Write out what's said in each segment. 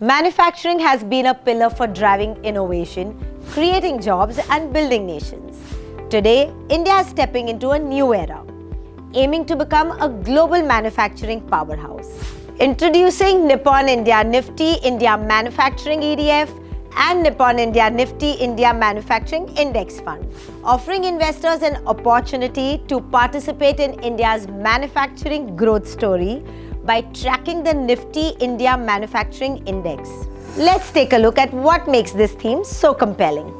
Manufacturing has been a pillar for driving innovation, creating jobs and building nations. Today, India is stepping into a new era, aiming to become a global manufacturing powerhouse. Introducing Nippon India Nifty India Manufacturing ETF and Nippon India Nifty India Manufacturing Index Fund, offering investors an opportunity to participate in India's manufacturing growth story by tracking the Nifty India Manufacturing Index. Let's take a look at what makes this theme so compelling.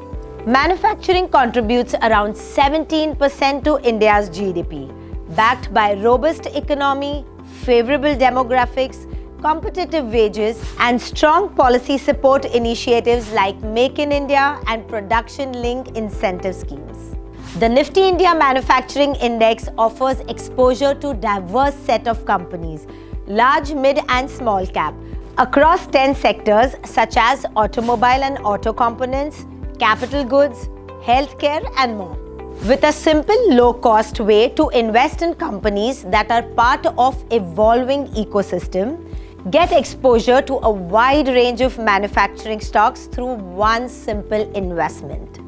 Manufacturing contributes around 17% to India's GDP, backed by robust economy, favorable demographics, competitive wages, and strong policy support initiatives like Make in India and production-linked incentive schemes. The Nifty India Manufacturing Index offers exposure to a diverse set of companies, large, mid, and small cap, across 10 sectors such as automobile and auto components, capital goods, healthcare, and more. With a simple, low-cost way to invest in companies that are part of evolving ecosystem, get exposure to a wide range of manufacturing stocks through one simple investment.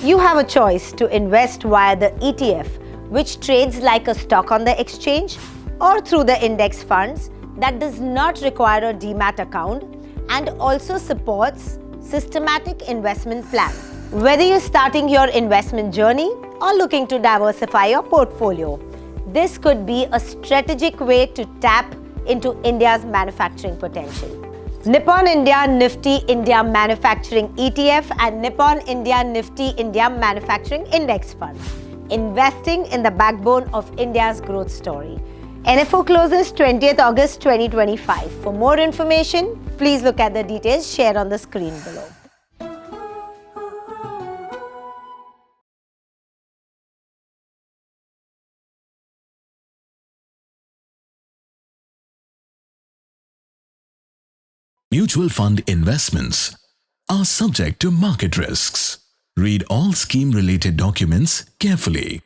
You have a choice to invest via the ETF, which trades like a stock on the exchange, or through the index funds that does not require a demat account and also supports systematic investment plan. Whether you're starting your investment journey or looking to diversify your portfolio, this could be a strategic way to tap into India's manufacturing potential. Nippon India Nifty India Manufacturing ETF and Nippon India Nifty India Manufacturing Index Fund, investing in the backbone of India's growth story. NFO closes 20th August 2025. For more information, please look at the details shared on the screen below. Mutual fund investments are subject to market risks. Read all scheme-related documents carefully.